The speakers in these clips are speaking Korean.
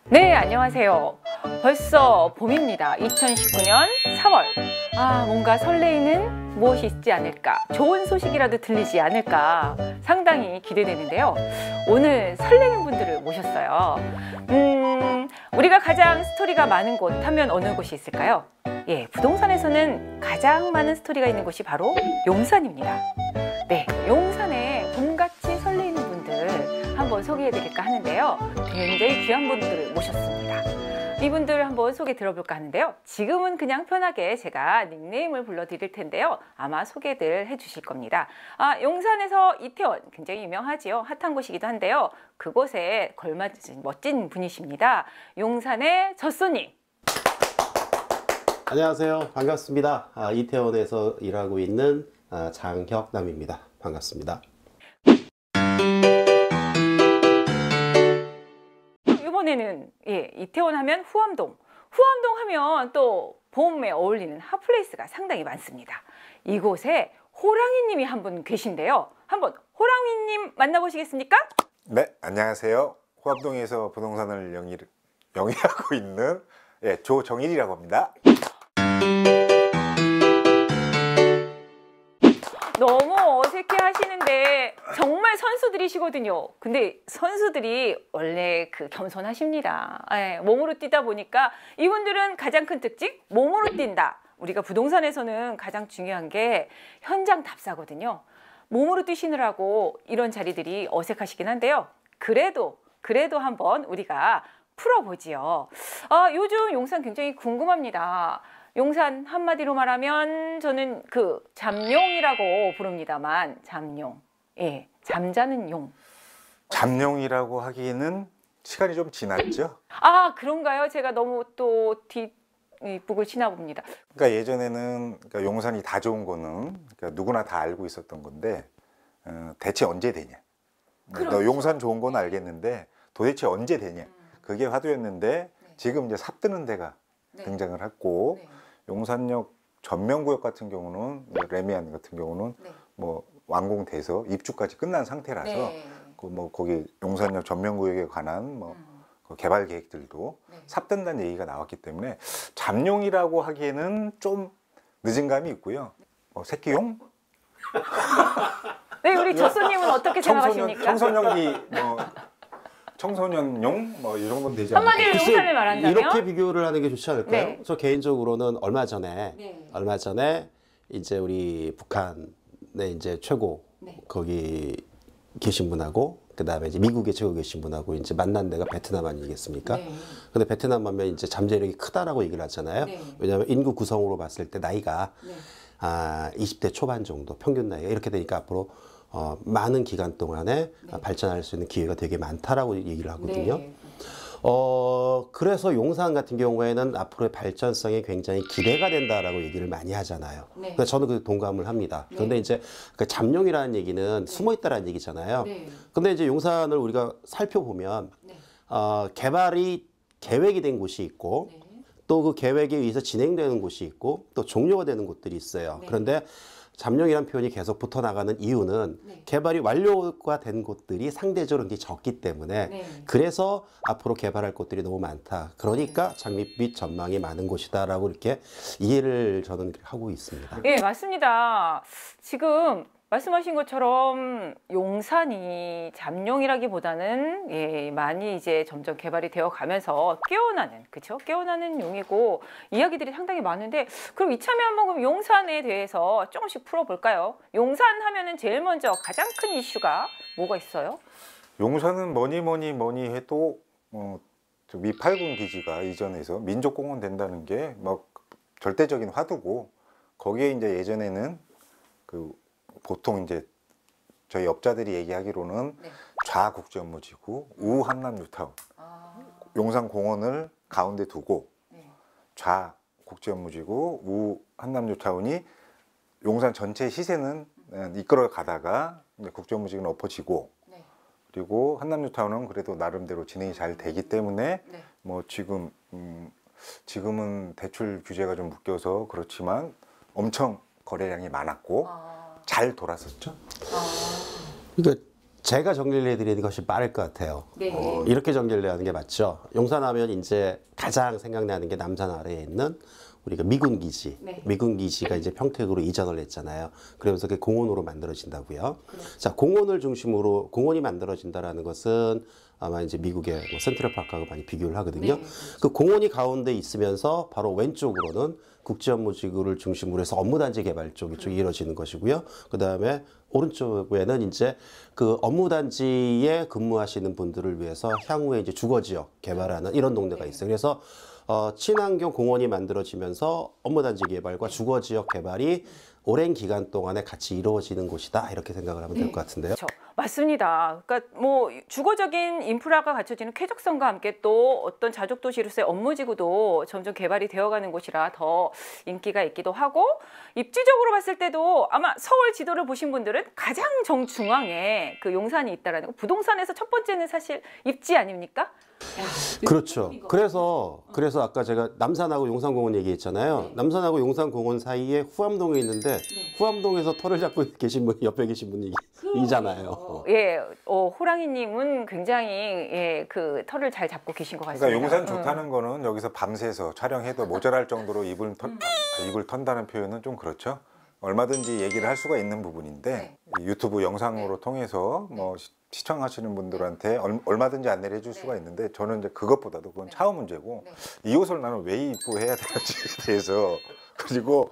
네, 안녕하세요. 벌써 봄입니다. 2019년 4월. 뭔가 설레이는 무엇이 있지 않을까, 좋은 소식이라도 들리지 않을까 상당히 기대되는데요. 오늘 설레는 분들을 모셨어요. 우리가 가장 스토리가 많은 곳 하면 어느 곳이 있을까요? 예, 부동산에서는 가장 많은 스토리가 있는 곳이 바로 용산입니다. 네, 용산에 봄같이 설레이는 분들 한번 소개해드릴까 하는데요. 굉장히 귀한 분들을 모셨습니다. 이분들 한번 소개 들어볼까 하는데요. 지금은 그냥 편하게 제가 닉네임을 불러드릴 텐데요. 아마 소개들 해주실 겁니다. 용산에서 이태원, 굉장히 유명하지요. 핫한 곳이기도 한데요. 그곳에 걸맞은 멋진 분이십니다. 용산의 젖소님. 안녕하세요. 반갑습니다. 이태원에서 일하고 있는 장혁남입니다. 반갑습니다. 이번에는 이태원 하면 후암동 하면 또 봄에 어울리는 핫플레이스가 상당히 많습니다. 이곳에 호랑이님이 한 분 계신데요. 한번 호랑이님 만나보시겠습니까? 네, 안녕하세요. 후암동에서 부동산을 영위하고 있는 조정일이라고 합니다. 너무 어색해 하시는데 정말 선수들이시거든요. 근데 선수들이 원래 겸손하십니다. 몸으로 뛰다 보니까 이분들은 가장 큰 특징, 몸으로 뛴다. 우리가 부동산에서는 가장 중요한 게 현장 답사거든요. 몸으로 뛰시느라고 이런 자리들이 어색하시긴 한데요. 그래도 한번 우리가 풀어보지요. 요즘 용산 굉장히 궁금합니다. 용산 한마디로 말하면 저는 잠용이라고 부릅니다만, 잠용. 예, 잠자는 용. 잠용이라고 하기에는 시간이 좀 지났죠? 그런가요? 제가 너무 또 뒷북을 치나 봅니다. 그러니까 예전에는 용산이 다 좋은 거는 누구나 다 알고 있었던 건데 대체 언제 되냐? 그렇죠. 너 용산 좋은 건 알겠는데 도대체 언제 되냐? 그게 화두였는데 지금 이제 삽뜨는 데가 등장을 했고 용산역 전면구역 같은 경우는 레미안 같은 경우는 뭐 완공돼서 입주까지 끝난 상태라서 거기 용산역 전면구역에 관한 그 개발 계획들도 삽뜬다는 얘기가 나왔기 때문에 잠용이라고 하기에는 좀 늦은 감이 있고요. 새끼용? 네, 우리 젖소님은 어떻게 생각하십니까? 청소년용 이 정도는 되지 않을까? 한마디로 용산을 말한다면? 이렇게 비교를 하는 게 좋지 않을까요? 네. 저 개인적으로는 얼마 전에 이제 우리 북한의 이제 최고 거기 계신 분하고 그다음에 이제 미국의 최고 계신 분하고 이제 만난 데가 베트남 아니겠습니까? 근데 베트남 하면 이제 잠재력이 크다라고 얘기를 하잖아요. 왜냐하면 인구 구성으로 봤을 때 나이가 20대 초반 정도 평균 나이가 이렇게 되니까 앞으로 많은 기간 동안에 발전할 수 있는 기회가 되게 많다라고 얘기를 하거든요. 그래서 용산 같은 경우에는 앞으로의 발전성이 굉장히 기대가 된다라고 얘기를 많이 하잖아요. 그래서 저는 그 동감을 합니다. 그런데 이제 그 잠용이라는 얘기는 숨어 있다라는 얘기잖아요. 근데 이제 용산을 우리가 살펴보면 개발이 계획이 된 곳이 있고 또 그 계획에 의해서 진행되는 곳이 있고 또 종료가 되는 곳들이 있어요. 그런데 잠용이라는 표현이 계속 붙어나가는 이유는 개발이 완료가 된 곳들이 상대적으로 굉장히 적기 때문에 그래서 앞으로 개발할 곳들이 너무 많다. 그러니까 장밋빛 전망이 많은 곳이다라고 이렇게 이해를 저는 하고 있습니다. 예, 맞습니다. 지금 말씀하신 것처럼 용산이 잠용이라기보다는 많이 이제 점점 개발이 되어 가면서 깨어나는 용이고 이야기들이 상당히 많은데, 그럼 이참에 한번 그럼 용산에 대해서 조금씩 풀어볼까요? 용산 하면은 제일 먼저 가장 큰 이슈가 뭐가 있어요? 용산은 뭐니 해도 미8군 기지가 이전해서 민족공원 된다는 게 절대적인 화두고, 거기에 이제 예전에는 보통 이제 저희 업자들이 얘기하기로는 좌국제업무지구, 우한남뉴타운, 용산공원을 가운데 두고 좌국제업무지구, 우한남뉴타운이 용산 전체 시세는 이끌어 가다가 국제업무지구는 엎어지고, 그리고 한남뉴타운은 그래도 나름대로 진행이 잘 되기 때문에 지금은 대출 규제가 좀 묶여서 그렇지만 엄청 거래량이 많았고 잘 돌았었죠. 그러니까 제가 정리를 해드리는 것이 빠를 것 같아요. 네. 이렇게 정리를 하는 게 맞죠. 용산하면 이제 가장 생각나는 게 남산 아래에 있는 우리가 미군 기지, 네. 미군 기지가 이제 평택으로 이전을 했잖아요. 그러면서 그게 공원으로 만들어진다고요. 자, 공원을 중심으로 공원이 만들어진다라는 것은 아마 이제 미국의 뭐 센트럴파크하고 많이 비교를 하거든요. 네. 그 공원이 가운데 있으면서 바로 왼쪽으로는 국제업무지구를 중심으로 해서 업무단지 개발 쪽이 쭉 이루어지는 것이고요. 그 다음에 오른쪽에는 이제 그 업무단지에 근무하시는 분들을 위해서 향후에 이제 주거지역 개발하는 이런 동네가 있어요. 그래서 친환경 공원이 만들어지면서 업무단지 개발과 주거지역 개발이 오랜 기간 동안에 같이 이루어지는 곳이다 이렇게 생각을 하면 될 것 같은데요. 그렇죠. 맞습니다. 그러니까 뭐 주거적인 인프라가 갖춰지는 쾌적성과 함께 또 어떤 자족도시로서의 업무지구도 점점 개발이 되어가는 곳이라 더 인기가 있기도 하고, 입지적으로 봤을 때도 아마 서울 지도를 보신 분들은 가장 정중앙에 그 용산이 있다라는 거, 부동산에서 첫 번째는 사실 입지 아닙니까? 그렇죠. 그래서 아까 제가 남산하고 용산공원 얘기했잖아요. 네. 남산하고 용산공원 사이에 후암동에 있는데 후암동에서 터를 잡고 계신 분이 옆에 계신 분이 이잖아요. 예, 호랑이님은 굉장히 그 털을 잘 잡고 계신 것 같습니다. 그러니까 용산 좋다는 거는 여기서 밤새서 촬영해도 모자랄 정도로 입을 턴다는 표현은 좀 그렇죠. 얼마든지 얘기를 할 수가 있는 부분인데 유튜브 영상으로 통해서 뭐 시청하시는 분들한테 얼마든지 안내를 해줄 수가 있는데, 저는 이제 그것보다도 그건 차후 문제고 이 옷을 나는 왜 입고 해야 되는지에 대해서, 그리고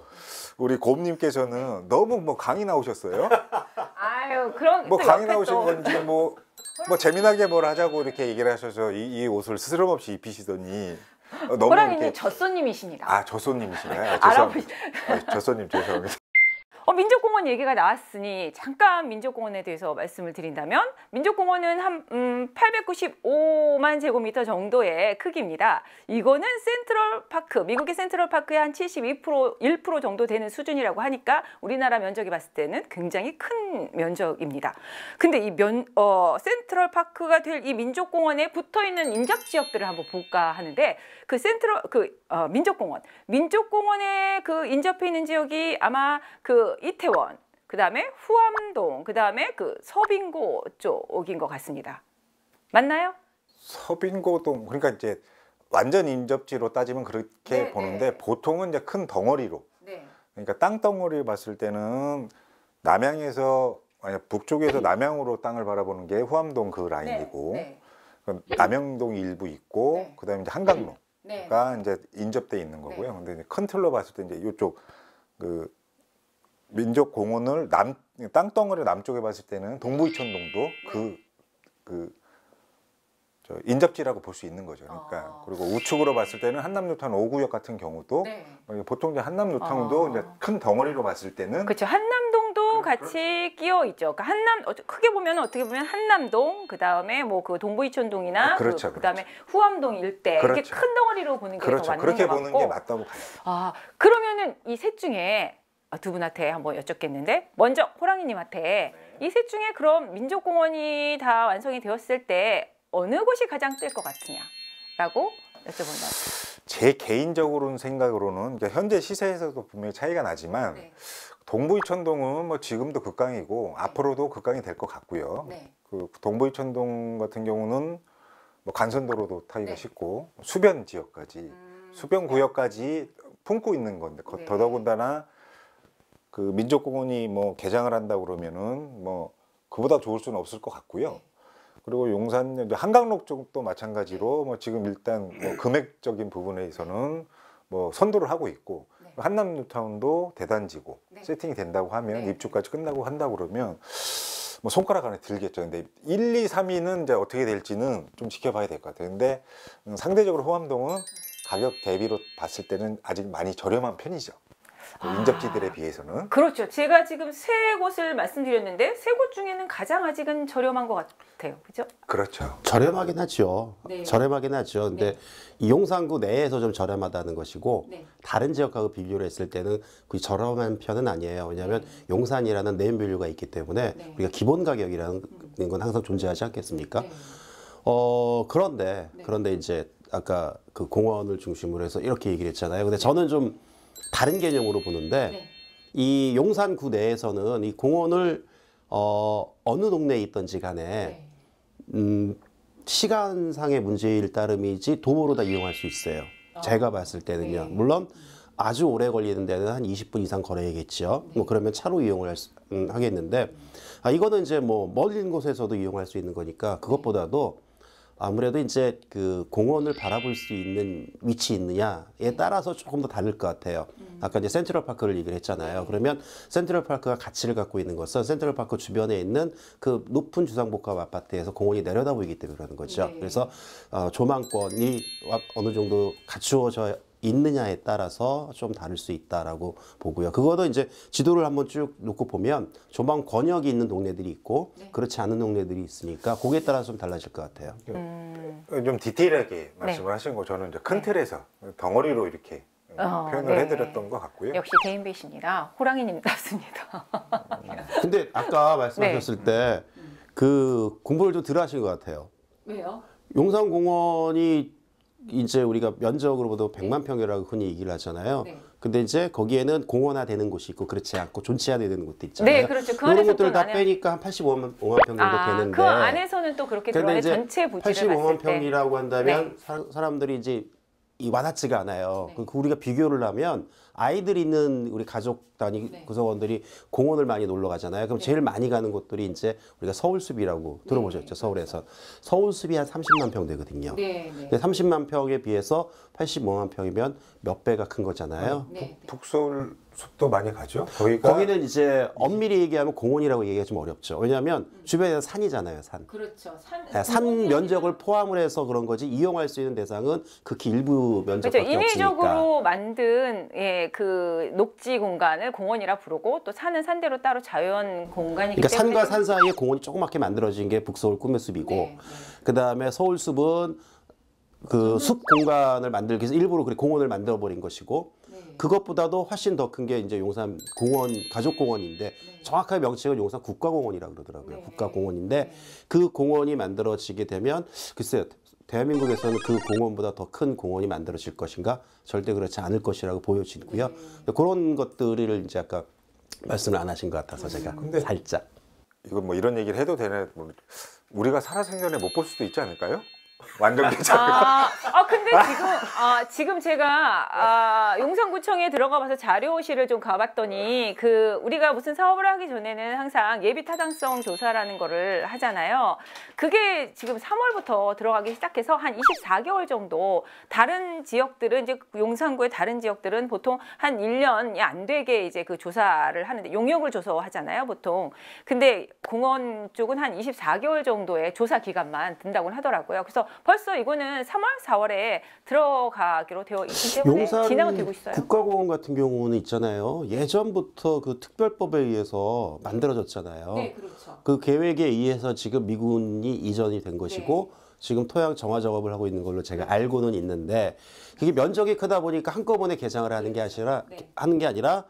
우리 곰님께서는 너무 뭐 강의 나오셨어요? 아유, 그럼 뭐 강의 나오신 건지 뭐 재미나게 뭘 하자고 이렇게 얘기를 하셔서 이 옷을 스스럼없이 입히시더니 너무 호랑이님 이렇게 젖손님이십니다. 아, 젖손님이시나요? 젖손님 죄송합니다. 민족공원 얘기가 나왔으니 잠깐 민족공원에 대해서 말씀을 드린다면, 민족공원은 한 895만 제곱미터 정도의 크기입니다. 이거는 센트럴파크, 미국의 센트럴파크의 한 72%, 1% 정도 되는 수준이라고 하니까 우리나라 면적이 봤을 때는 굉장히 큰 면적입니다. 근데 이 센트럴파크가 될 이 민족공원에 붙어있는 인접지역들을 한번 볼까 하는데, 민족공원에 그 인접해 있는 지역이 아마 그 이태원, 그 다음에 후암동, 그 다음에 그 서빙고 쪽인 것 같습니다. 맞나요? 서빙고동, 그러니까 이제 완전 인접지로 따지면 그렇게 보는데 보통은 이제 큰 덩어리로, 그러니까 땅 덩어리를 봤을 때는 남양에서 북쪽에서 남양으로 땅을 바라보는 게 후암동 그 라인이고, 남영동이 일부 있고, 그다음에 이제 한강로가 이제 인접돼 있는 거고요. 근데 이제 큰 틀로 봤을 때 이제 이쪽 그 민족공원을 땅덩어리 남쪽에 봤을 때는 동부이촌동도 저 인접지라고 볼 수 있는 거죠. 그러니까 그리고 우측으로 봤을 때는 한남뉴타운 5구역 같은 경우도 보통 이제 한남뉴타운도 이제 큰 덩어리로 봤을 때는 그렇죠. 한남동도 같이 끼어 있죠. 그러니까 크게 보면 어떻게 보면 한남동, 그 다음에 뭐 그 동부이촌동이나 그 다음에 후암동 일대, 이렇게 큰 덩어리로 보는 게 더 맞는 것 같고. 그렇게 보는 게 맞다고 봐요. 그러면은 이 셋 중에 두 분한테 한번 여쭙겠는데, 먼저 호랑이님한테 이 셋 중에 그럼 민족공원이 다 완성이 되었을 때 어느 곳이 가장 뜰 것 같으냐라고 여쭤본다. 제 개인적으로는 생각으로는 현재 시세에서도 분명히 차이가 나지만 동부이촌동은 뭐 지금도 극강이고 앞으로도 극강이 될 것 같고요. 그 동부이촌동 같은 경우는 뭐 간선도로도 타기가 쉽고 수변 지역까지, 수변 구역까지 품고 있는 건데 더더군다나 그 민족공원이 뭐 개장을 한다 그러면은 뭐 그보다 좋을 수는 없을 것 같고요. 그리고 용산 한강로 쪽도 마찬가지로 뭐 지금 일단 뭐 금액적인 부분에서는 뭐 선도를 하고 있고, 한남뉴타운도 대단지고 세팅이 된다고 하면 입주까지 끝나고 한다 그러면 뭐 손가락 안에 들겠죠. 근데 1, 2, 3위는 이제 어떻게 될지는 좀 지켜봐야 될 것 같아요. 근데 상대적으로 호암동은 가격 대비로 봤을 때는 아직 많이 저렴한 편이죠. 인접지들에 비해서는. 그렇죠. 제가 지금 세 곳을 말씀드렸는데 세 곳 중에는 가장 아직은 저렴한 것 같아요. 그죠? 그렇죠. 저렴하긴 하죠. 저렴하긴 하죠. 근데 이 용산구 내에서 좀 저렴하다는 것이고, 다른 지역하고 비교를 했을 때는 그 저렴한 편은 아니에요. 왜냐하면 용산이라는 네임 밸류가 있기 때문에 우리가 기본 가격이라는 건 항상 존재하지 않겠습니까? 그런데 이제 아까 그 공원을 중심으로 해서 이렇게 얘기를 했잖아요. 근데 저는 좀 다른 개념으로 보는데 이 용산구 내에서는 이 공원을 어느 동네에 있든지 간에 시간상의 문제일 따름이지 도보로 다 이용할 수 있어요. 제가 봤을 때는요. 네. 물론 아주 오래 걸리는 데는 한 20분 이상 걸어야겠죠. 뭐 그러면 차로 이용을 하겠는데 이거는 이제 뭐 멀린 곳에서도 이용할 수 있는 거니까 그것보다도 아무래도 이제 그 공원을 바라볼 수 있는 위치 있느냐에 따라서 조금 더 다를 것 같아요. 아까 이제 센트럴파크를 얘기를 했잖아요. 그러면 센트럴파크가 가치를 갖고 있는 것은 센트럴파크 주변에 있는 그 높은 주상복합 아파트에서 공원이 내려다 보이기 때문에 그러는 거죠. 그래서 조망권이 어느 정도 갖추어져 있느냐에 따라서 좀 다를 수 있다라고 보고요. 그거도 이제 지도를 한번 쭉 놓고 보면 조망 권역이 있는 동네들이 있고 그렇지 않은 동네들이 있으니까 거기에 따라서 좀 달라질 것 같아요. 좀 디테일하게 말씀을 하신 거 저는 이제 큰 틀에서 덩어리로 이렇게 표현을 해드렸던 것 같고요. 역시 개인 배신이라 호랑이님답습니다. 근데 아까 말씀하셨을 때 그 공부를 좀 덜 하신 것 같아요. 왜요? 용산공원이 이제 우리가 면적으로 봐도 100만 평이라고 흔히 얘기를 하잖아요. 근데 이제 거기에는 공원화되는 곳이 있고 그렇지 않고 존치화되는 곳도 있잖아요. 네, 그렇죠. 그 이런 것들을 다 빼니까 한 85만 평 정도 되는데 그 안에서는 또 그렇게 들어가요. 전체 부지를 85만 봤을 때. 평이라고 한다면 사람들이 이제 와닿지가 않아요. 그 우리가 비교를 하면 아이들 있는 우리 가족 단위 구성원들이 공원을 많이 놀러 가잖아요. 그럼 제일 많이 가는 곳들이 이제 우리가 서울숲이라고 들어보셨죠? 서울에서. 서울숲이 한 30만 평 되거든요. 근데 30만 평에 비해서 85만 평이면 몇 배가 큰 거잖아요. 북서울 숲도 많이 가죠? 거기는 이제 엄밀히 얘기하면 공원이라고 얘기하기 좀 어렵죠. 왜냐하면 주변에는 산이잖아요, 산. 그렇죠. 산 면적을 포함을 해서 그런 거지 이용할 수 있는 대상은 극히 일부 면적밖에 그렇죠. 없으니까. 인위적으로 만든 그 녹지 공간을 공원이라 부르고 또 산은 산대로 따로 자연 공간이기 그러니까 때문에 산과 산 사이에 공원이 조그맣게 만들어진 게 북서울 꿈의숲이고 그다음에 서울숲은 그 숲 공간을 만들기 위해서 일부러 그렇게 공원을 만들어 버린 것이고 그것보다도 훨씬 더 큰 게 이제 용산 공원 가족공원인데 정확하게 명칭은 용산 국가공원이라고 그러더라고요. 국가공원인데 그 공원이 만들어지게 되면 글쎄요. 대한민국에서는 그 공원보다 더 큰 공원이 만들어질 것인가? 절대 그렇지 않을 것이라고 보여지고요. 그런 것들을 이제 아까 말씀을 안 하신 것 같아서 제가 살짝. 이거 뭐 이런 얘기를 해도 되나? 우리가 살아생전에 못 볼 수도 있지 않을까요? 완전 괜찮아요. 근데 지금 제가 용산구청에 들어가 봐서 자료실을 좀 가봤더니 우리가 무슨 사업을 하기 전에는 항상 예비 타당성 조사라는 거를 하잖아요. 그게 지금 3월부터 들어가기 시작해서 한 24개월 정도 다른 지역들은 이제 용산구의 다른 지역들은 보통 한 1년이 안 되게 이제 그 조사를 하는데 용역을 줘서 하잖아요, 보통. 근데 공원 쪽은 한 24개월 정도의 조사 기간만 든다고 하더라고요. 그래서 벌써 이거는 3월, 4월에 들어가기로 되어 있기 때문에 진행은 되고 있어요. 국가공원 같은 경우는 있잖아요. 예전부터 그 특별법에 의해서 만들어졌잖아요. 네, 그렇죠. 그 계획에 의해서 지금 미군이 이전이 된 것이고 지금 토양 정화 작업을 하고 있는 걸로 제가 알고는 있는데 그게 면적이 크다 보니까 한꺼번에 개장을 하는 게 아니라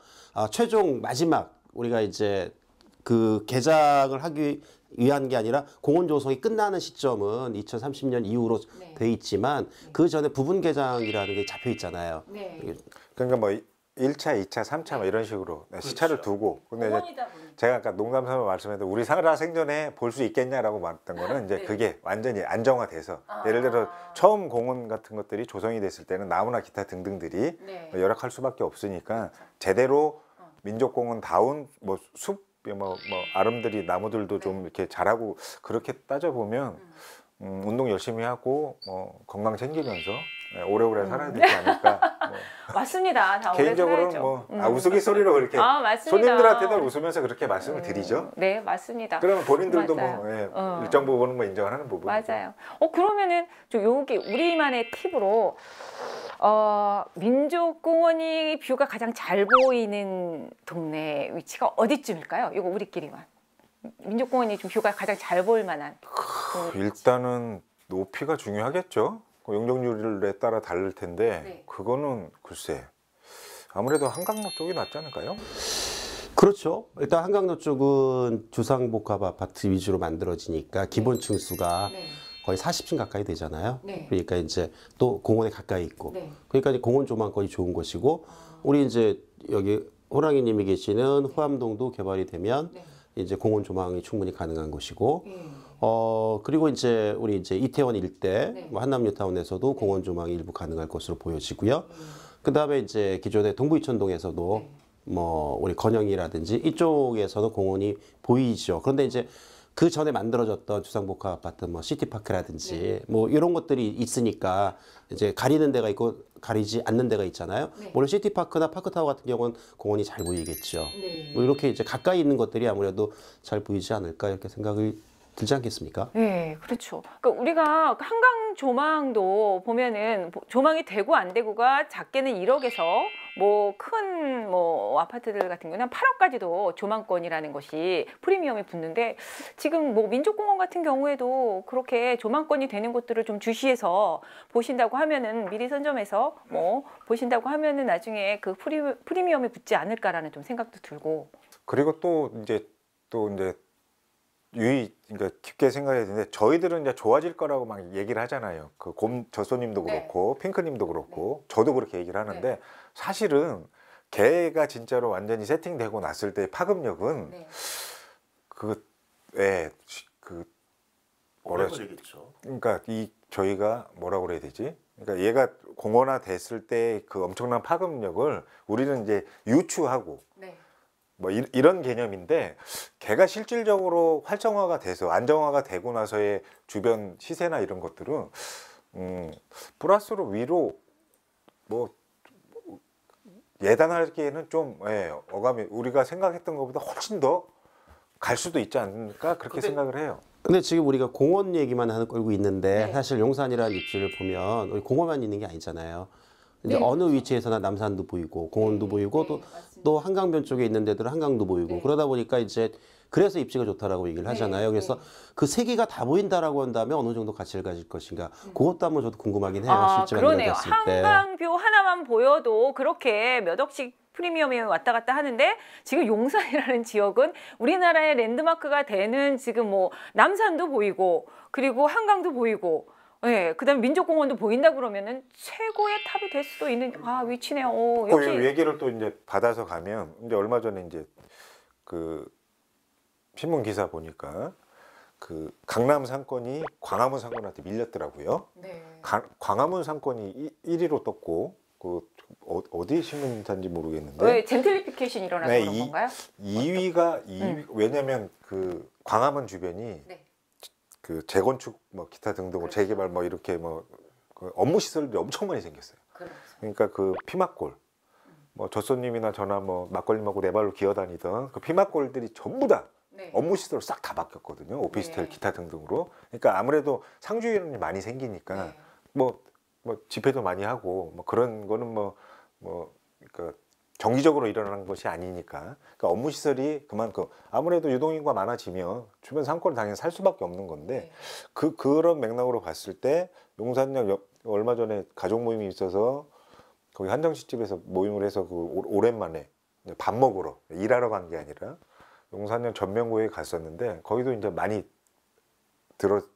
최종 마지막 우리가 이제 그 개장을 하기 위한 게 아니라 공원 조성이 끝나는 시점은 2030년 이후로 돼 있지만 그 전에 부분 개장이라는 게 잡혀 있잖아요. 그러니까 뭐 1차, 2차, 3차 뭐 이런 식으로 시차를 두고 근데 이제 제가 아까 농담삼아 말씀했는데 우리 살아생전에 볼 수 있겠냐라고 말했던 거는 이제 그게 완전히 안정화돼서 예를 들어 처음 공원 같은 것들이 조성이 됐을 때는 나무나 기타 등등들이 열악할 수밖에 없으니까 제대로 민족공원다운 뭐 숲 뭐 아름드리 나무들도 좀 이렇게 자라고 그렇게 따져보면 운동 열심히 하고 건강 챙기면서 오래오래 살아야 되지 않을까. 맞습니다. 다 오래 개인적으로는 살아야죠. 우스갯소리로 그렇게 맞습니다. 손님들한테도 웃으면서 그렇게 말씀을 드리죠. 네, 맞습니다. 그러면 본인들도 뭐 일정 부분은 뭐 인정하는 부분. 맞아요. 그러면은 좀 요게 우리만의 팁으로 민족공원이 뷰가 가장 잘 보이는 동네 위치가 어디쯤일까요? 이거 우리끼리만. 민족공원이 좀 뷰가 가장 잘 보일 만한. 일단은 높이가 중요하겠죠. 용적률에 따라 다를 텐데 그거는 글쎄 아무래도 한강로 쪽이 낫지 않을까요? 그렇죠. 일단 한강로 쪽은 주상복합 아파트 위주로 만들어지니까 기본 층수가 거의 40층 가까이 되잖아요. 그러니까 이제 또 공원에 가까이 있고 그러니까 이제 공원 조망권이 좋은 곳이고 우리 이제 여기 호랑이님이 계시는 후암동도 개발이 되면 이제 공원 조망이 충분히 가능한 곳이고, 그리고 이제 우리 이제 이태원 일대, 뭐 한남 뉴타운에서도 공원 조망이 일부 가능할 것으로 보여지고요. 그 다음에 이제 기존의 동부이천동에서도 뭐 우리 건영이라든지 이쪽에서도 공원이 보이죠. 그런데 이제 그 전에 만들어졌던 주상복합 아파트, 뭐 시티파크라든지 뭐 이런 것들이 있으니까 이제 가리는 데가 있고 가리지 않는 데가 있잖아요. 물론 시티파크나 파크타워 같은 경우는 공원이 잘 보이겠죠. 뭐 이렇게 이제 가까이 있는 것들이 아무래도 잘 보이지 않을까 이렇게 생각이 들지 않겠습니까? 네, 그렇죠. 그러니까 우리가 한강 조망도 보면은 조망이 되고 안 되고가 작게는 1억에서 뭐 큰 뭐 아파트들 같은 경우는 8억까지도 조망권이라는 것이 프리미엄이 붙는데 지금 뭐 민족공원 같은 경우에도 그렇게 조망권이 되는 곳들을 좀 주시해서 보신다고 하면은 미리 선점해서 뭐 보신다고 하면은 나중에 그 프리미엄이 붙지 않을까라는 좀 생각도 들고. 그리고 또 이제 그러니까 깊게 생각해야 되는데 저희들은 이제 좋아질 거라고 막 얘기를 하잖아요. 그 저소님도 그렇고 핑크님도 그렇고 저도 그렇게 얘기를 하는데 사실은 걔가 진짜로 완전히 세팅되고 났을 때 파급력은 그러니까 저희가 뭐라고 그래야 되지? 그러니까 얘가 공원화 됐을 때 그 엄청난 파급력을 우리는 이제 유추하고 뭐 이런 개념인데 걔가 실질적으로 활성화가 돼서 안정화가 되고 나서의 주변 시세나 이런 것들은 플러스로 위로 뭐 예단하기에는 좀 어감이 우리가 생각했던 것보다 훨씬 더 갈 수도 있지 않을까 그렇게 생각을 해요. 근데 지금 우리가 공원 얘기만 하는 끌고 있는데 사실 용산이라는 입지를 보면 우리 공원만 있는 게 아니잖아요. 이제 어느 위치에서나 남산도 보이고 공원도 보이고 또 한강변 쪽에 있는 데들은 한강도 보이고 그러다 보니까 이제 그래서 입지가 좋다라고 얘기를 하잖아요. 그래서 그 세 개가 다 보인다라고 한다면 어느 정도 가치를 가질 것인가 그것도 한번 저도 궁금하긴 해요. 실제 그러네요. 만들었을 때. 한강뷰 하나만 보여도 그렇게 몇 억씩 프리미엄이 왔다 갔다 하는데 지금 용산이라는 지역은 우리나라의 랜드마크가 되는 지금 뭐 남산도 보이고 그리고 한강도 보이고 그다음에 민족공원도 보인다 그러면은 최고의 탑이 될 수도 있는 위치네요. 역시 얘기를 또 이제 받아서 가면 이제 얼마 전에 이제 그 신문 기사 보니까 그 강남 상권이 광화문 상권한테 밀렸더라고요. 광화문 상권이 1위로 떴고 어디 신문 기사인지 모르겠는데 왜 젠틀리피케이션 일어나서 그런 건가요? 2위가 왜냐면 그 광화문 주변이 그 재건축 뭐 기타 등등으로 재개발 뭐 이렇게 그 업무 시설들이 엄청 많이 생겼어요. 그러니까 그 피막골 뭐 젖소님이나 저나 뭐 막걸리 먹고 네 발로 기어다니던 그 피막골들이 전부 다 업무 시설로 싹 다 바뀌었거든요. 오피스텔 기타 등등으로. 그러니까 아무래도 상주 이론이 많이 생기니까 뭐 집회도 많이 하고 뭐 그런 거는 그러니까 정기적으로 일어나는 것이 아니니까 그러니까 업무 시설이 그만큼 아무래도 유동인구가 많아지면 주변 상권을 당연히 살 수밖에 없는 건데 그런 맥락으로 봤을 때 용산역 얼마 전에 가족 모임이 있어서 거기 한정식집에서 모임을 해서 오랜만에 밥 먹으러 일하러 간 게 아니라 용산역 전면구에 갔었는데 거기도 이제 많이 들어서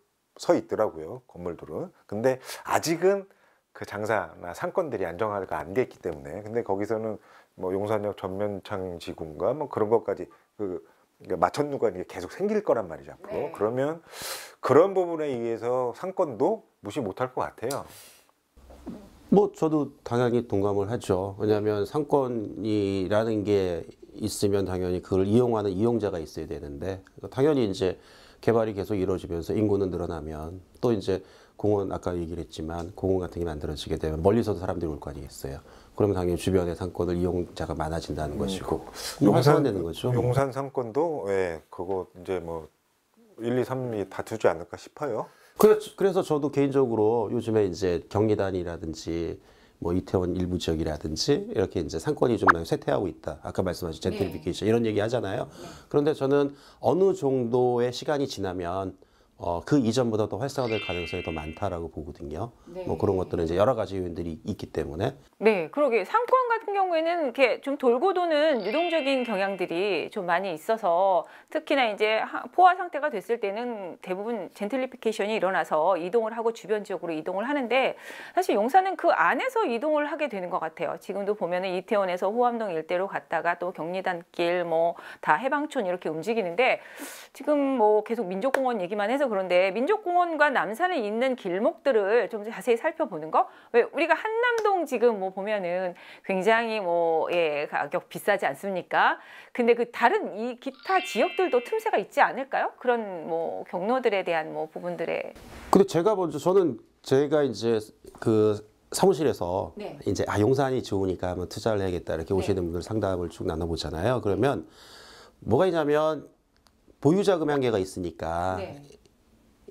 있더라고요 건물들은. 근데 아직은 그 장사나 상권들이 안정화가 안 됐기 때문에 근데 거기서는 뭐 용산역 전면창지군가 뭐 그런 것까지 마천루가 계속 생길 거란 말이죠 앞으로. 그러면 그런 부분에 의해서 상권도 무시 못할 것 같아요. 뭐 저도 당연히 동감을 하죠. 왜냐하면 상권이라는 게 있으면 당연히 그걸 이용하는 이용자가 있어야 되는데 당연히 이제 개발이 계속 이루어지면서 인구는 늘어나면 또 이제 공원 아까 얘기를 했지만 공원 같은 게 만들어지게 되면 멀리서도 사람들이 올 거 아니겠어요. 그러면 당연히 주변의 상권을 이용자가 많아진다는 것이고 활성화되는 거죠. 용산 상권도 그거 이제 뭐 1, 2, 3위 다투지 않을까 싶어요. 그래서 저도 개인적으로 요즘에 이제 경리단이라든지 뭐 이태원 일부 지역이라든지 이렇게 이제 상권이 좀 쇠퇴하고 있다. 아까 말씀하신 젠트리피케이션 이런 얘기 하잖아요. 그런데 저는 어느 정도의 시간이 지나면 그 이전보다 더 활성화될 가능성이 더 많다라고 보거든요. 네. 뭐 그런 것들은 이제 여러 가지 요인들이 있기 때문에. 네, 그러게 상권 같은 경우에는 이렇게 좀 돌고 도는 유동적인 경향들이 좀 많이 있어서 특히나 이제 포화 상태가 됐을 때는 대부분 젠틀리피케이션이 일어나서 이동을 하고 주변 지역으로 이동을 하는데 사실 용산은 그 안에서 이동을 하게 되는 것 같아요. 지금도 보면은 이태원에서 호암동 일대로 갔다가 또 경리단길 뭐 다 해방촌 이렇게 움직이는데 지금 뭐 계속 민족공원 얘기만 해서 그런데 민족공원과 남산에 있는 길목들을 좀 자세히 살펴보는 거. 왜 우리가 한남동 지금 뭐 보면은 굉장히 뭐 예, 가격 비싸지 않습니까? 근데 그 다른 이 기타 지역들도 틈새가 있지 않을까요? 그런 뭐 경로들에 대한 뭐 부분들에. 근데 제가 이제 그 사무실에서 네. 이제 용산이 좋으니까 한번 투자를 해야겠다 이렇게 네. 오시는 분들 상담을 쭉 나눠보잖아요. 그러면 뭐가 있냐면 보유자금 한계가 있으니까 네.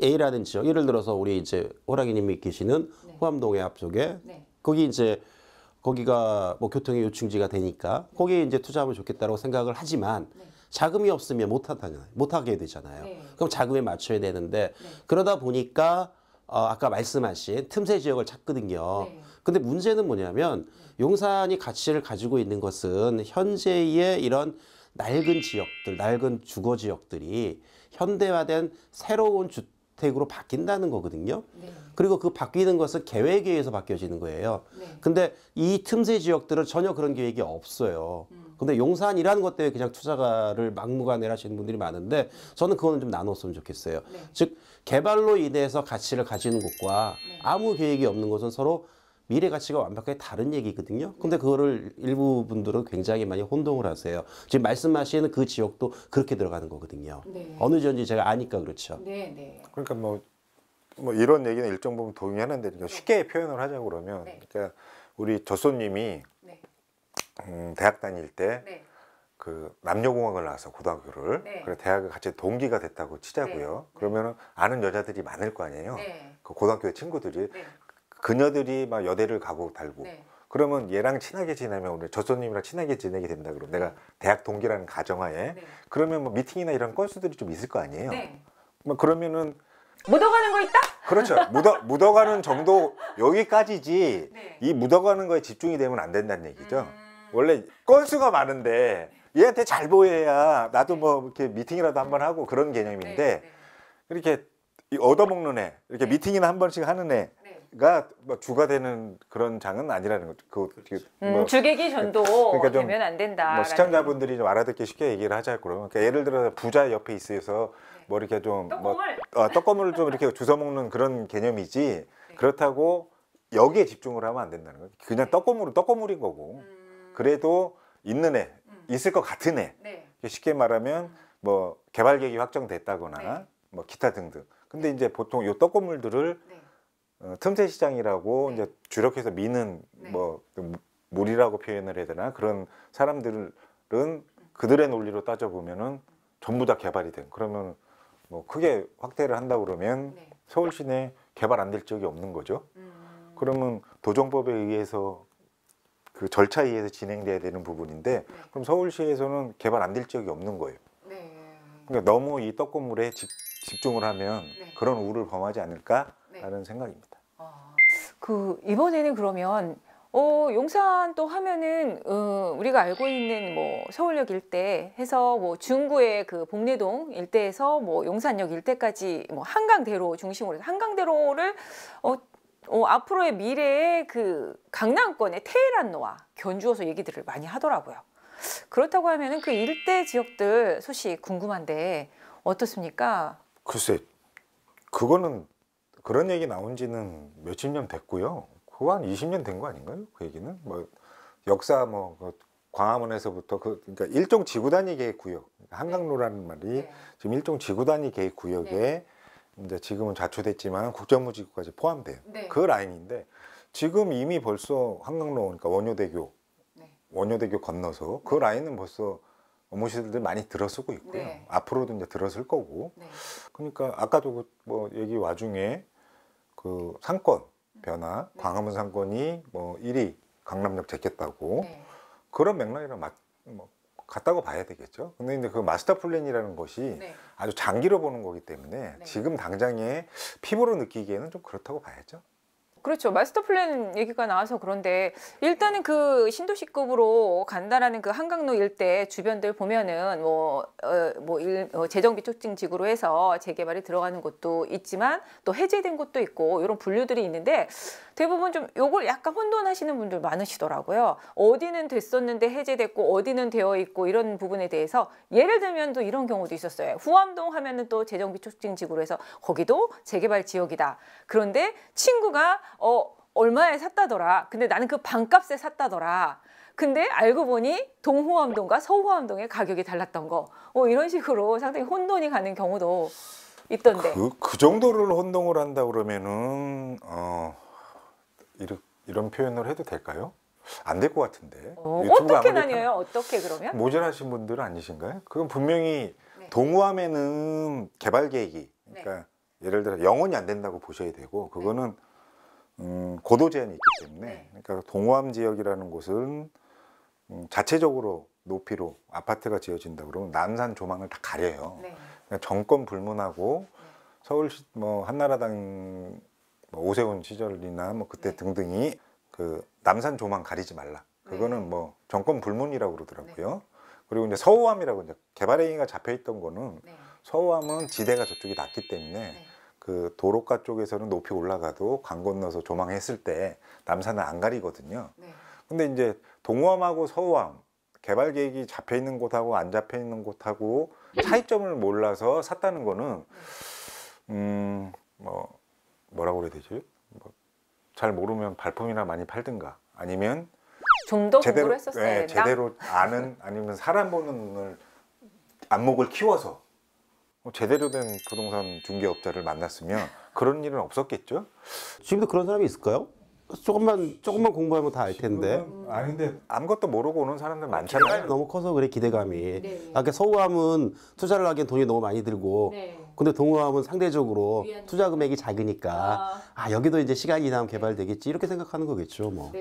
A라는 지역, 예를 들어서 우리 이제 호랑이님이 계시는 네. 호암동의 앞쪽에 네. 거기 이제 거기가 뭐 교통의 요충지가 되니까 거기에 이제 투자하면 좋겠다고 생각을 하지만 네. 자금이 없으면 못하게 되잖아요. 네. 그럼 자금에 맞춰야 되는데 네. 그러다 보니까 아까 말씀하신 틈새 지역을 찾거든요. 네. 근데 문제는 뭐냐면 용산이 가치를 가지고 있는 것은 현재의 이런 낡은 지역들, 낡은 주거 지역들이 현대화된 새로운 주택으로 바뀐다는 거거든요. 네. 그리고 그 바뀌는 것은 계획에 의해서 바뀌어지는 거예요. 네. 근데 이 틈새 지역들은 전혀 그런 계획이 없어요. 근데 용산이라는 것 때문에 그냥 투자를 막무가내로 하시는 분들이 많은데 저는 그거는 좀 나눴으면 좋겠어요. 네. 즉 개발로 인해서 가치를 가지는 곳과 네. 아무 계획이 없는 곳은 서로 미래 가치가 완벽하게 다른 얘기거든요. 근데 그거를 일부 분들은 굉장히 많이 혼동을 하세요. 지금 말씀하시는 그 지역도 그렇게 들어가는 거거든요. 네. 어느 지역인지 제가 아니까 그렇죠. 네, 네. 그러니까 뭐 이런 얘기는 일정 부분 동의하는데 그러니까 쉽게 표현을 하자고 그러면 네. 그러니까 우리 조소님이 네. 대학 다닐 때 네. 그 남녀공학을 나와서 고등학교를 네. 그래 대학을 같이 동기가 됐다고 치자고요. 네. 그러면은 아는 여자들이 많을 거 아니에요. 네. 그 고등학교 친구들이 네. 그녀들이 막 여대를 가고 달고 네. 그러면 얘랑 친하게 지내면 우리 조소님이랑 친하게 지내게 된다 그러면 내가 대학 동기라는 가정하에 네. 그러면 뭐 미팅이나 이런 건수들이 좀 있을 거 아니에요. 네. 뭐 그러면은 묻어가는 거 있다? 그렇죠. 묻어가는 정도 여기까지지 네. 이 묻어가는 거에 집중이 되면 안 된다는 얘기죠. 원래 건수가 많은데 얘한테 잘 보여야 나도 뭐 이렇게 미팅이라도 한번 하고 그런 개념인데 네. 이렇게 얻어먹는 애 이렇게 미팅이나 한 번씩 하는 애가 뭐 주가 되는 그런 장은 아니라는 거죠. 뭐 주객이 전도 그러니까 좀 되면 안 된다. 뭐 시청자분들이 좀 알아듣기 쉽게 얘기를 하자 그러면 그러니까 예를 들어 부자 옆에 있어서 뭐 이렇게 좀 뭐 떡고물을 좀 이렇게 주워 먹는 그런 개념이지 그렇다고 여기에 집중을 하면 안 된다는 거예요. 그냥 떡고물은 떡고물인 거고 그래도 있는 애 있을 것 같은 애 네. 쉽게 말하면 뭐 개발 계획이 확정됐다거나 네. 뭐 기타 등등. 근데 이제 보통 요 떡고물들을 네. 틈새 시장이라고 네. 이제 주력해서 미는 네. 뭐 물이라고 표현을 해야 되나 그런 사람들은 그들의 논리로 따져 보면은 전부 다 개발이 된. 그러면 뭐 크게 확대를 한다 그러면 네. 서울 시내 개발 안 될 지역이 없는 거죠. 그러면 도정법에 의해서 그 절차에 의해서 진행돼야 되는 부분인데 그럼 서울시에서는 개발 안 될 지역이 없는 거예요. 네. 그러니까 너무 이 떡고물에 집중을 하면 네. 그런 우를 범하지 않을까라는 생각입니다. 그 이번에는 그러면 용산 또 하면은 우리가 알고 있는 뭐 서울역 일대 해서 뭐 중구의 그 복례동 일대에서 뭐 용산역 일대까지 뭐 한강대로 중심으로 해서 한강대로를 앞으로의 미래의 그 강남권의 테헤란로와 견주어서 얘기들을 많이 하더라고요. 그렇다고 하면은 그 일대 지역들 소식 궁금한데 어떻습니까? 글쎄, 그거는 그런 얘기 나온 지는 몇십 년 됐고요. 그거 한 20년 된 거 아닌가요? 그 얘기는 뭐 역사 뭐 광화문에서부터 그러니까 일종 지구 단위 계획 구역 한강로라는 말이 네. 지금 일종 지구 단위 계획 구역에 네. 이제 지금은 자초됐지만 국정무지구까지 포함돼요. 네. 그 라인인데 지금 이미 벌써 한강로 그러니까 원효대교 건너서 그 라인은 벌써 업무시설들 많이 들어서고 있고요. 네. 앞으로도 이제 들어설 거고. 네. 그러니까 아까도 뭐 얘기 와중에 그 상권 변화, 네. 광화문 상권이 뭐 1위 강남역 제꼈다고 네. 그런 맥락이랑 같다고 봐야 되겠죠. 근데 이제 그 마스터 플랜이라는 것이 네. 아주 장기로 보는 거기 때문에 네. 지금 당장에 피부로 느끼기에는 좀 그렇다고 봐야죠. 그렇죠. 마스터 플랜 얘기가 나와서 그런데 일단은 그 신도시급으로 간다라는 그 한강로 일대 주변들 보면은 재정비 촉진지구로 해서 재개발이 들어가는 곳도 있지만 또 해제된 곳도 있고 이런 분류들이 있는데 대부분 좀 요걸 약간 혼돈하시는 분들 많으시더라고요. 어디는 됐었는데 해제됐고 어디는 되어 있고 이런 부분에 대해서 예를 들면 또 이런 경우도 있었어요. 후암동 하면은 또 재정비 촉진지구로 해서 거기도 재개발 지역이다. 그런데 친구가 얼마에 샀다더라. 근데 나는 그 반값에 샀다더라. 근데 알고 보니 동호암동과 서호암동의 가격이 달랐던 거. 이런 식으로 상당히 혼돈이 가는 경우도 있던데. 그 정도를 혼동을 한다 그러면은 이런 표현을 해도 될까요? 안 될 것 같은데. 어떻게 나뉘어요? 어떻게 그러면? 모자라신 분들은 아니신가요? 그건 분명히 네. 동호암에는 개발 계획이 그러니까 예를 들어 영원히 안 된다고 보셔야 되고 그거는 고도 제한이 있기 때문에 그러니까 동호암 지역이라는 곳은 자체적으로 높이로 아파트가 지어진다 그러면 남산 조망을 다 가려요. 그러니까 정권 불문하고 서울시 한나라당 오세훈 시절이나 그때 등등이 그 남산 조망 가리지 말라. 그거는 정권 불문이라고 그러더라고요. 그리고 이제 서호암이라고 이제 개발 행위가 잡혀 있던 거는 서호암은 지대가 저쪽이 낮기 때문에 그 도로가 쪽에서는 높이 올라가도 강 건너서 조망했을 때 남산은 안 가리거든요. 근데 이제 동호암하고 서호암 개발 계획이 잡혀 있는 곳하고 안 잡혀 있는 곳하고 차이점을 몰라서 샀다는 거는 뭐라고 그래야 되지? 잘 모르면 발품이나 많이 팔든가 아니면 좀 더 공부를 했었어야 된다. 제대로 아는 아니면 사람 보는 눈을 안목을 키워서 제대로 된 부동산 중개업자를 만났으면 그런 일은 없었겠죠? 지금도 그런 사람이 있을까요? 조금만 공부하면 다 알 텐데. 아니 근데 아무것도 모르고 오는 사람들 많잖아요. 너무 커서 그래 기대감이. 아까 서우암은 투자를 하기엔 돈이 너무 많이 들고, 근데 동호암은 상대적으로 투자 금액이 작으니까 여기도 이제 시간이 지나면 개발되겠지 이렇게 생각하는 거겠죠, 뭐.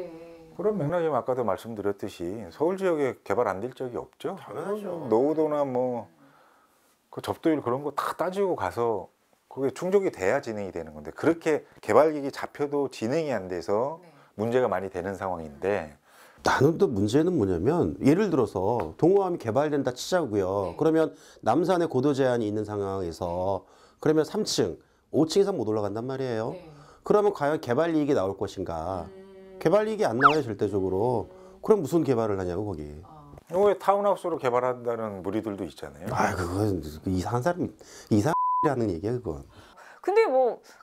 그런 맥락이 아까도 말씀드렸듯이 서울 지역에 개발 안 될 적이 없죠. 당연하죠. 노후도나 그 접도율 그런 거 다 따지고 가서 그게 충족이 돼야 진행이 되는 건데 그렇게 개발 계획이 잡혀도 진행이 안 돼서 문제가 많이 되는 상황인데 나는 또 문제는 뭐냐면 예를 들어서 동호암이 개발된다 치자고요. 그러면 남산에 고도 제한이 있는 상황에서 그러면 3층, 5층 이상 못 올라간단 말이에요. 그러면 과연 개발 이익이 나올 것인가? 개발 이익이 안 나와요 절대적으로. 그럼 무슨 개발을 하냐고 거기. 왜 타운하우스로 개발한다는 무리들도 있잖아요. 그건 이상한 사람 이상하는 얘기야 그건. 근데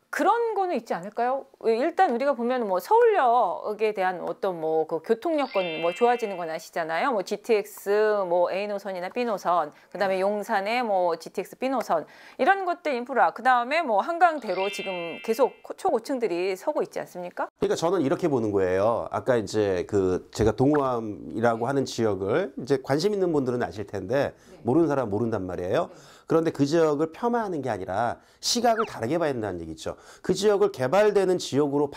그런 거는 있지 않을까요? 일단 우리가 보면 서울역에 대한 어떤 그 교통 여건 좋아지는 건 아시잖아요. GTX A 노선이나 B 노선, 그다음에 용산의 GTX B 노선 이런 것들 인프라, 그다음에 한강대로 지금 계속 초고층들이 서고 있지 않습니까? 그러니까 저는 이렇게 보는 거예요. 아까 이제 제가 동호암이라고 하는 지역을 이제 관심 있는 분들은 아실 텐데 모르는 사람은 모른단 말이에요. 그런데 그 지역을 폄하하는 게 아니라 시각을 다르게 봐야 된다는 얘기죠. 그 지역을 개발되는 지역으로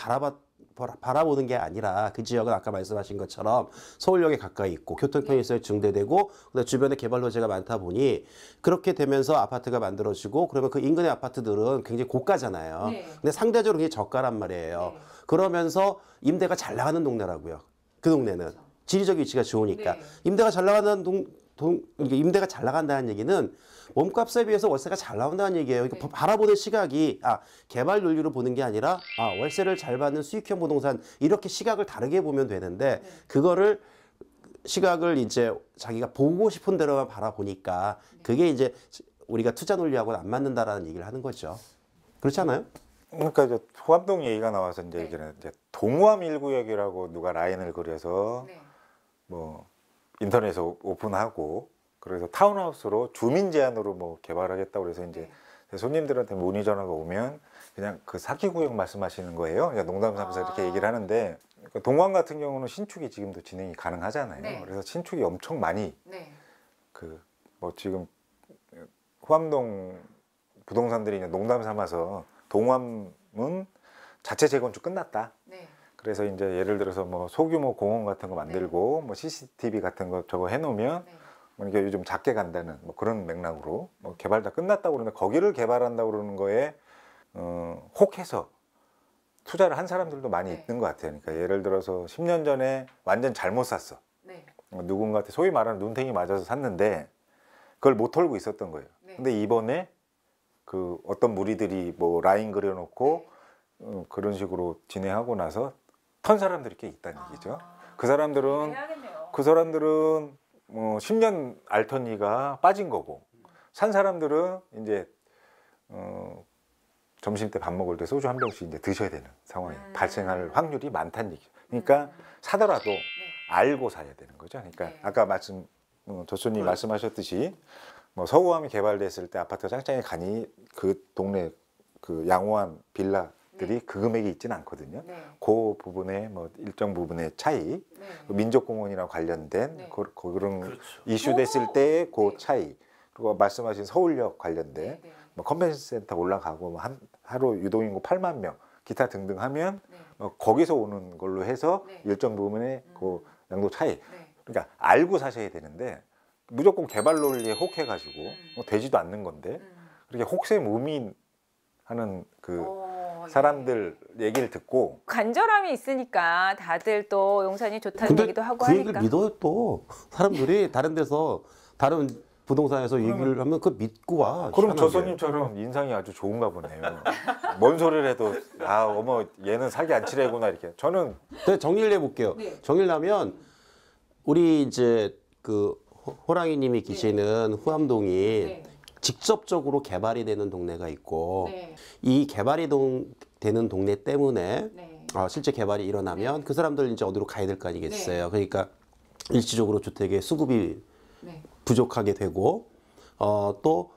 바라보는 게 아니라 그 지역은 아까 말씀하신 것처럼 서울역에 가까이 있고 교통편의성이 증대되고 그다음에 주변에 개발 노재가 많다 보니 그렇게 되면서 아파트가 만들어지고 그러면 그 인근의 아파트들은 굉장히 고가잖아요. 근데 상대적으로 굉장히 저가란 말이에요. 그러면서 임대가 잘 나가는 동네라고요. 그 동네는 지리적 위치가 좋으니까 임대가 잘 나가는 임대가 잘 나간다는 얘기는 몸값에 비해서 월세가 잘 나온다는 얘기예요. 그러니까 바라보는 시각이 개발 논리로 보는 게 아니라 월세를 잘 받는 수익형 부동산 이렇게 시각을 다르게 보면 되는데 그거를 시각을 이제 자기가 보고 싶은 대로만 바라보니까 그게 이제 우리가 투자 논리하고는 안 맞는다라는 얘기를 하는 거죠. 그렇지 않아요? 그러니까 이제 호암동 얘기가 나와서 이제 동호암 1구역이라고 누가 라인을 그려서 인터넷에 오픈하고 그래서 타운하우스로 주민 제한으로 개발하겠다고 그래서 이제 손님들한테 문의 전화가 오면 그냥 그 사기구역 말씀하시는 거예요. 그냥 농담 삼아서 이렇게 얘기를 하는데 그러니까 동호암 같은 경우는 신축이 지금도 진행이 가능하잖아요. 그래서 신축이 엄청 많이 지금 호암동 부동산들이 농담 삼아서 동호암은 자체 재건축 끝났다. 그래서 이제 예를 들어서 소규모 공원 같은 거 만들고 CCTV 같은 거 저거 해놓으면 이게 요즘 작게 간다는 뭐 그런 맥락으로 뭐 개발 다 끝났다고 그러는데 거기를 개발한다고 그러는 거에 혹해서 투자를 한 사람들도 많이 네. 있는 것 같아요. 그러니까 예를 들어서 10년 전에 완전 잘못 샀어. 네. 누군가한테 소위 말하는 눈탱이 맞아서 샀는데 그걸 못 털고 있었던 거예요. 네. 근데 이번에 그 어떤 무리들이 뭐 라인 그려놓고 그런 식으로 진행하고 나서 턴 사람들이 꽤 있다는 얘기죠. 그 사람들은 해야겠네요. 그 사람들은 뭐 10년 알턴니가 빠진 거고 산 사람들은 이제 점심 때 밥 먹을 때 소주 한 병씩 이제 드셔야 되는 상황이 발생할 확률이 많다는 얘기죠. 그러니까 사더라도 알고 사야 되는 거죠. 그러니까 네. 아까 조수님 말씀하셨듯이 뭐 서구암이 개발됐을 때 아파트가 짱짱이 가니 그 동네 그 양호한 빌라들이 그 금액이 있지는 않거든요. 네. 그 부분에 뭐 일정 부분의 차이, 네. 민족공원이랑 관련된 네. 그런 그렇죠. 이슈됐을 때의 그 네. 차이, 그리고 말씀하신 서울역 관련된 네. 네. 뭐 컨벤션 센터 올라가고 뭐 하루 유동인구 8만 명 기타 등등 하면 네. 거기서 오는 걸로 해서 네. 일정 부분의 그 양도 차이. 네. 그러니까 알고 사셔야 되는데 무조건 개발 논리에 혹해가지고 뭐 되지도 않는 건데 그렇게 혹세무민하는 그 사람들 얘기를 듣고 간절함이 있으니까 다들 또 용산이 좋다는 근데 얘기도 하고 그 얘기를 하니까. 믿어요 또 사람들이 다른 데서 다른 부동산에서 얘기를 하면 그 믿고 와. 그럼 희한하게. 조선님처럼 인상이 아주 좋은가 보네요. 뭔 소리를 해도 어머 얘는 사기 안 치래구나 이렇게. 저는 네, 정리를 해볼게요. 네. 정리를 하면 우리 이제 그 호랑이님이 계시는 후암동이 네. 직접적으로 개발이 되는 동네가 있고 네. 이 개발이 되는 동네 때문에 네. 실제 개발이 일어나면 그 사람들 이제 어디로 가야 될 거 아니겠어요. 그러니까 일시적으로 주택의 수급이 네. 부족하게 되고 또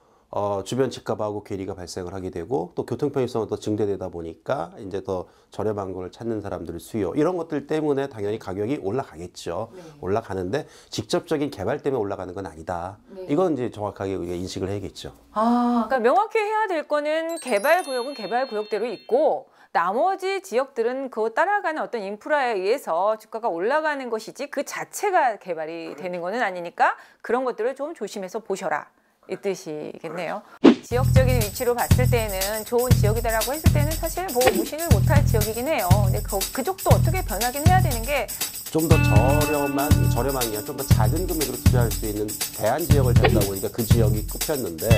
주변 집값하고 괴리가 발생을 하게 되고 또 교통 편의성은 더 증대되다 보니까 이제 더 저렴한 걸 찾는 사람들 수요 이런 것들 때문에 당연히 가격이 올라가겠죠. 네. 올라가는데 직접적인 개발 때문에 올라가는 건 아니다. 네. 이건 이제 정확하게 우리가 인식을 해야겠죠. 그러니까 명확히 해야 될 거는 개발 구역은 개발 구역대로 있고 나머지 지역들은 그 따라가는 어떤 인프라에 의해서 주가가 올라가는 것이지 그 자체가 개발이 되는 거는 아니니까 그런 것들을 좀 조심해서 보셔라 이 뜻이겠네요. 지역적인 위치로 봤을 때는 좋은 지역이다라고 했을 때는 사실 뭐 무시를 못할 지역이긴 해요. 근데 그쪽도 어떻게 변하긴 해야 되는 게 좀 더 저렴한 게 아니라 좀 더 작은 금액으로 투자할 수 있는 대안 지역을 찾다 보니까 그 지역이 꼽혔는데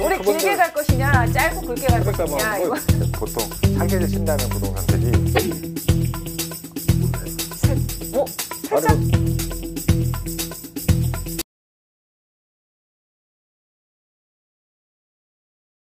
우리 길게 갈 것이냐 짧고 굵게 갈 것이냐 이거 보통 사기를 친다는 부동산들이 살짝